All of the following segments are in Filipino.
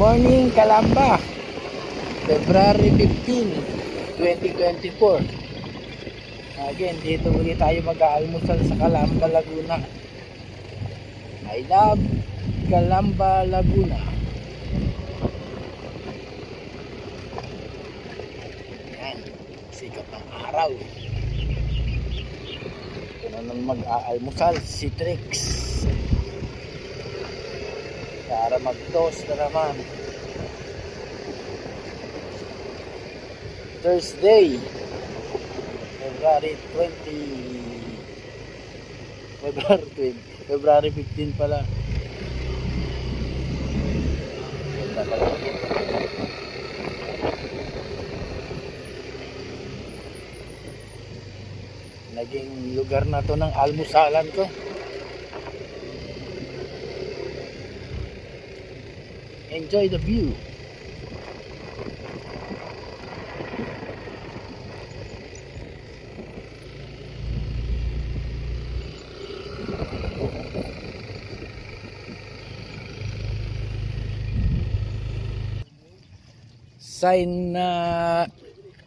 morning, Calamba. February 15, 2024. Again, dito ulit tayo mag-aalmusal sa Calamba, Laguna. I love Calamba, Laguna. Yan, sikat ng araw. Ito na nang mag-aalmusal si Trix. Para mag-toast na naman. Thursday, February 15 pala. Ganda pala. Naging lugar na to ng almusalan ko. Enjoy the view. Sign na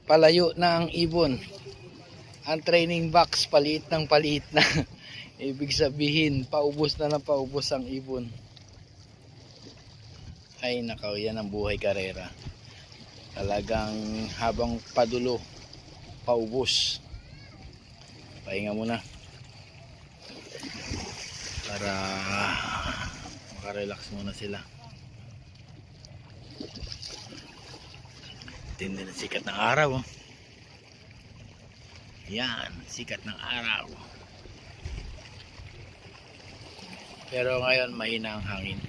palayo na ang ibon. Ang training box paliit ng paliit na. Ibig sabihin paubos na ng paubos ang ibon. Ay nakaw, yan ang buhay karera. Talagang habang padulo, paubos. Pahinga muna para makarelax muna sila. Tindi na sikat ng araw. Yan, sikat ng araw. Pero ngayon mahina ang hangin.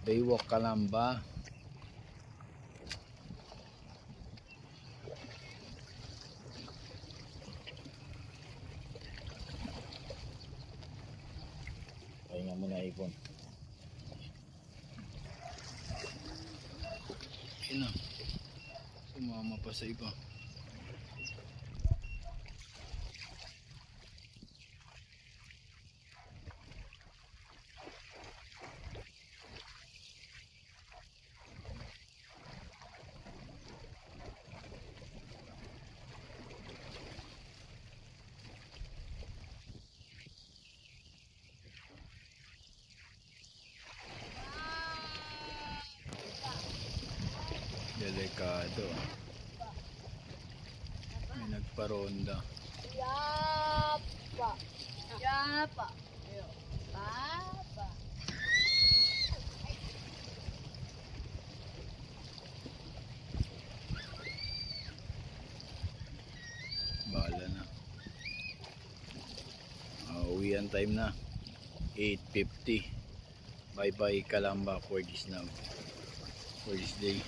Baywalk Calamba. Pahinga muna ipon. Ayun na. Sumama pa sa iba. Delikado. May nagparonda. Yapa. Yapa. Papa. Bahala na. Uwian time na. 8:50. Bye bye Calamba for this day.